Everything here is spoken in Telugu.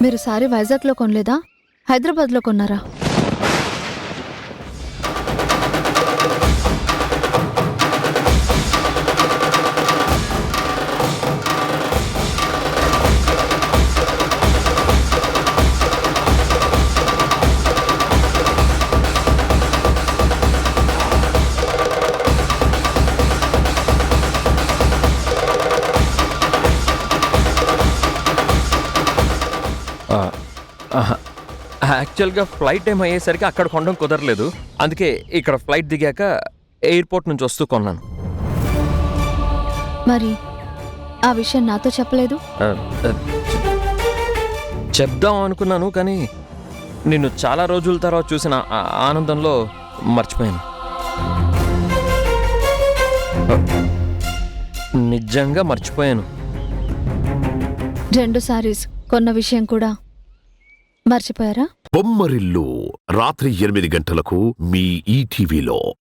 మీరు సారీ వైజాగ్లో కొనలేదా, హైదరాబాద్లో కొన్నారా? యాక్చువల్గా ఫ్లైట్ టైం అయ్యేసరికి అక్కడ కొనడం కుదరలేదు. అందుకే ఇక్కడ ఫ్లైట్ దిగాక ఎయిర్పోర్ట్ నుంచి వస్తూ కొన్నాను. మరి ఆ విషయం నాతో చెప్పలేదు? చెప్దాం అనుకున్నాను, కానీ నిన్ను చాలా రోజుల తర్వాత చూసిన ఆనందంలో మర్చిపోయాను. నిజంగా మర్చిపోయాను. 2 సారీస్ కొన్న విషయం కూడా మర్చిపోయారా? బొమ్మరిల్లు రాత్రి 8 గంటలకు మీ ఈటీవీలో.